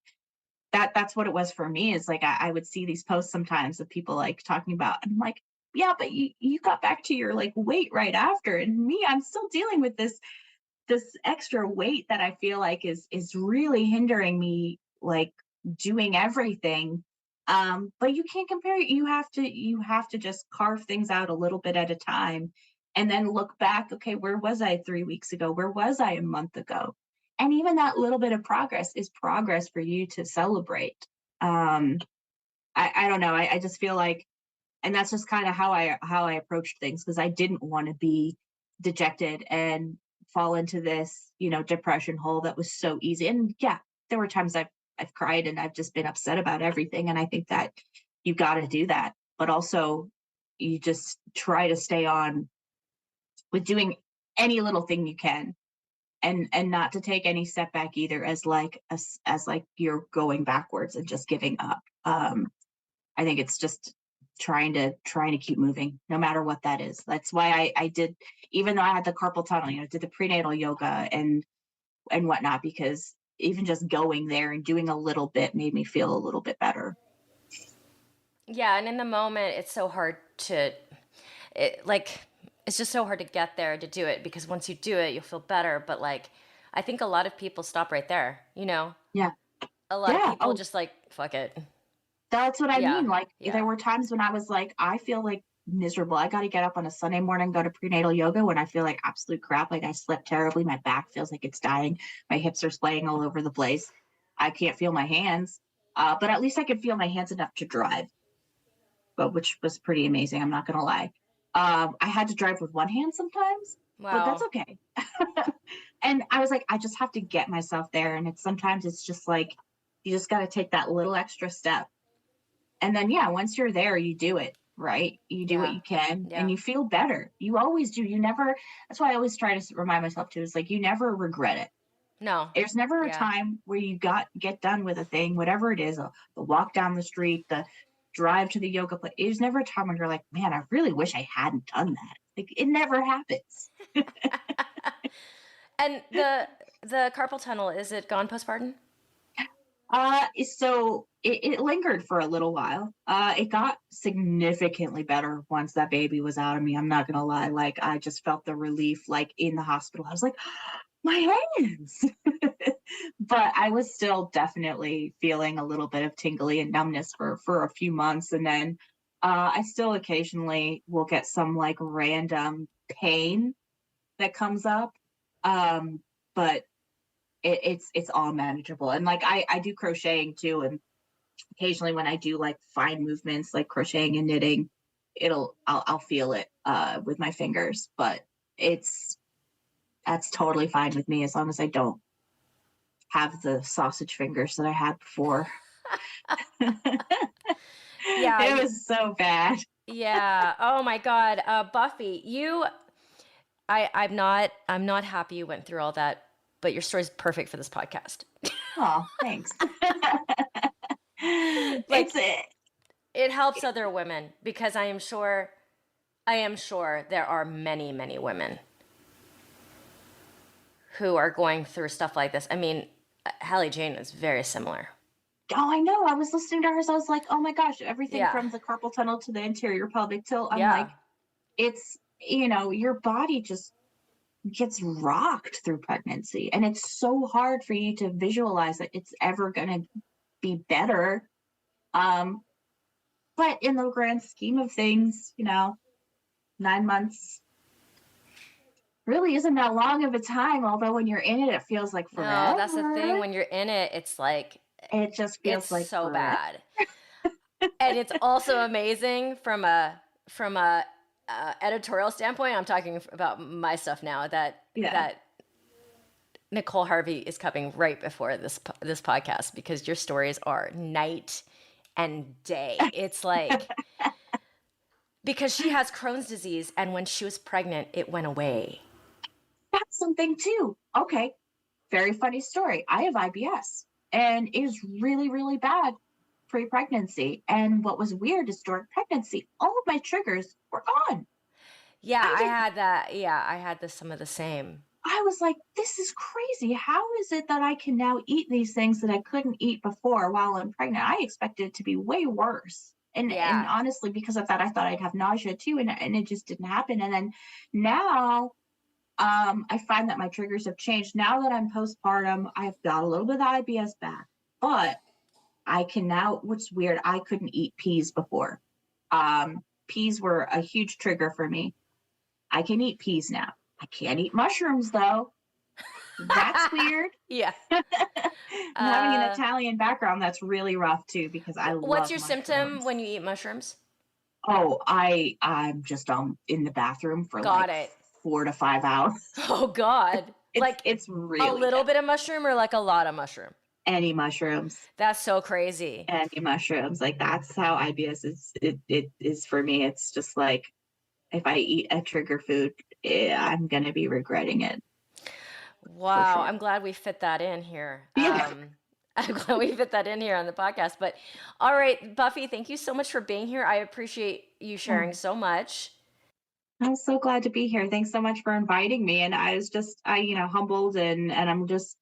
[SPEAKER 2] that's what it was for me. Is like, I would see these posts sometimes of people like talking about, and I'm like, yeah, but you got back to your like weight right after, and me, I'm still dealing with this extra weight that I feel like is really hindering me, like, doing everything. But you can't compare it. You have to just carve things out a little bit at a time, and then look back. Okay, where was I 3 weeks ago? Where was I a month ago? And even that little bit of progress is progress for you to celebrate. Um, I don't know. I just feel like, and that's just kind of how I approached things, because I didn't want to be dejected and fall into this, depression hole that was so easy. And yeah, there were times I've cried and I've just been upset about everything. And I think that you got to do that, but also you just try to stay on with doing any little thing you can, and not to take any setback either as like you're going backwards and just giving up. I think it's just trying to keep moving, no matter what that is. That's why I did, even though I had the carpal tunnel, did the prenatal yoga and whatnot, because even just going there and doing a little bit made me feel a little bit better.
[SPEAKER 1] Yeah, and in the moment, it's so hard it's just so hard to get there to do it, because once you do it, you'll feel better. But like, I think a lot of people stop right there,
[SPEAKER 2] Yeah.
[SPEAKER 1] A lot of
[SPEAKER 2] Yeah.
[SPEAKER 1] people
[SPEAKER 2] Oh,
[SPEAKER 1] just like, fuck it.
[SPEAKER 2] that's what I
[SPEAKER 1] Yeah.
[SPEAKER 2] mean. Like,
[SPEAKER 1] Yeah.
[SPEAKER 2] there were times when I was like, I feel like miserable. I got to get up on a Sunday morning, go to prenatal yoga, when I feel like absolute crap. Like, I slept terribly. My back feels like it's dying. My hips are swaying all over the place. I can't feel my hands. But at least I could feel my hands enough to drive, but which was pretty amazing. I'm not going to lie. I had to drive with one hand sometimes, but that's
[SPEAKER 1] Wow.
[SPEAKER 2] okay. And I was like, I just have to get myself there. And sometimes it's just like, you just got to take that little extra step. And then, yeah, once you're there, you do it, right? You do what
[SPEAKER 1] Yeah.
[SPEAKER 2] you can,
[SPEAKER 1] Yeah.
[SPEAKER 2] and you feel better. You always do. You never, that's why I always try to remind myself too, is like, you never regret it.
[SPEAKER 1] No.
[SPEAKER 2] There's never a
[SPEAKER 1] Yeah.
[SPEAKER 2] time where you get done with a thing, whatever it is, the walk down the street, the drive to the yoga place. There's never a time when you're like, man, I really wish I hadn't done that. Like, it never happens.
[SPEAKER 1] And the carpal tunnel, is it gone postpartum?
[SPEAKER 2] So it lingered for a little while. It got significantly better once that baby was out of me. I'm not gonna lie. Like, I just felt the relief, like, in the hospital. I was like, my hands. But I was still definitely feeling a little bit of tingly and numbness for a few months. And then I still occasionally will get some like random pain that comes up. But it's all manageable. And like, I do crocheting too, and occasionally when I do like fine movements like crocheting and knitting, I'll feel it with my fingers. But it's that's totally fine with me, as long as I don't have the sausage fingers that I had before. It
[SPEAKER 1] Yeah.
[SPEAKER 2] was so bad.
[SPEAKER 1] Yeah. Oh my God. Buffy, I'm not happy you went through all that, but your story's perfect for this podcast.
[SPEAKER 2] Oh, thanks.
[SPEAKER 1] Like,
[SPEAKER 2] It's it.
[SPEAKER 1] it helps other women, because I am sure there are many, many women who are going through stuff like this. I mean, Hallie Jane is very similar.
[SPEAKER 2] Oh, I know. I was listening to hers. I was like, oh my gosh, everything
[SPEAKER 1] Yeah.
[SPEAKER 2] from the carpal tunnel to the anterior pelvic tilt. I'm
[SPEAKER 1] Yeah.
[SPEAKER 2] like, it's, your body just gets rocked through pregnancy. And it's so hard for you to visualize that it's ever going to be better. But in the grand scheme of things, 9 months really isn't that long of a time. Although when you're in it feels like forever.
[SPEAKER 1] No, that's the thing. When you're in it, it's like
[SPEAKER 2] it just feels like
[SPEAKER 1] so
[SPEAKER 2] forever.
[SPEAKER 1] bad. And it's also amazing from a editorial standpoint. I'm talking about my stuff now. That Nicole Harvey is coming right before this podcast, because your stories are night and day. It's like, because she has Crohn's disease, and when she was pregnant, it went away.
[SPEAKER 2] That's something too. Okay. Very funny story. I have IBS, and it was really, really bad pre-pregnancy. And what was weird is during pregnancy, all of my triggers were gone.
[SPEAKER 1] Yeah, I had that. Yeah, I had some of the same.
[SPEAKER 2] I was like, this is crazy. How is it that I can now eat these things that I couldn't eat before while I'm pregnant? I expected it to be way worse. And honestly, because of that, I thought I'd have nausea too. And it just didn't happen. And then now I find that my triggers have changed. Now that I'm postpartum, I've got a little bit of IBS back. But I can now, what's weird, I couldn't eat peas before. Peas were a huge trigger for me. I can eat peas now. I can't eat mushrooms though. That's weird.
[SPEAKER 1] Yeah.
[SPEAKER 2] Having an Italian background, that's really rough too, because I love
[SPEAKER 1] What's your
[SPEAKER 2] mushrooms.
[SPEAKER 1] symptom when you eat mushrooms?
[SPEAKER 2] Oh, I'm just in the bathroom for 4 to 5 hours.
[SPEAKER 1] Oh God.
[SPEAKER 2] It's really
[SPEAKER 1] a little bit of mushroom or like a lot of mushroom?
[SPEAKER 2] Any mushrooms.
[SPEAKER 1] That's so crazy.
[SPEAKER 2] Any mushrooms. Like, that's how IBS it is for me. It's just like, if I eat a trigger food, I'm going to be regretting it.
[SPEAKER 1] Wow.
[SPEAKER 2] Sure.
[SPEAKER 1] I'm glad we fit that in here.
[SPEAKER 2] Yeah.
[SPEAKER 1] I'm glad we fit that in here on the podcast. But all right, Buffy, thank you so much for being here. I appreciate you sharing so much.
[SPEAKER 2] I'm so glad to be here. Thanks so much for inviting me. And I was just, humbled and I'm just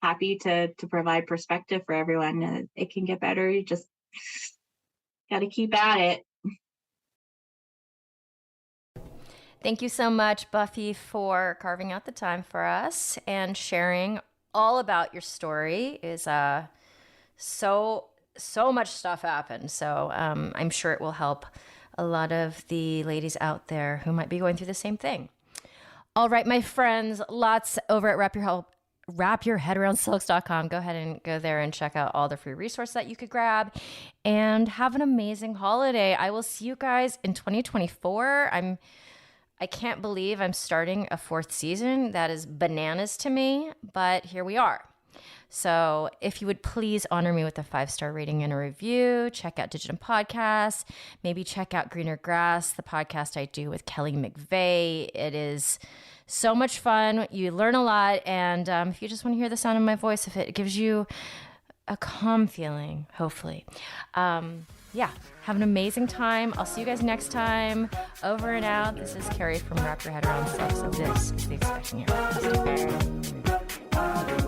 [SPEAKER 2] happy to provide perspective for everyone. It can get better. You just got to keep at it.
[SPEAKER 1] Thank you so much, Buffy, for carving out the time for us and sharing all about your story. Is so much stuff happened. So I'm sure it will help a lot of the ladies out there who might be going through the same thing. All right, my friends, lots over at wrapyourheadaroundsilks.com. Go ahead and go there and check out all the free resources that you could grab, and have an amazing holiday. I will see you guys in 2024. I can't believe I'm starting a 4th season. That is bananas to me, but here we are. So if you would please honor me with a 5-star rating and a review, check out Digital Podcasts, maybe check out Greener Grass, the podcast I do with Kelly McVeigh. It is so much fun. You learn a lot. And if you just want to hear the sound of my voice, if it gives you a calm feeling, hopefully. Have an amazing time. I'll see you guys next time. Over and out. This is Carrie from Wrap Your Head Around Silks, and this is the Expecting Heroes.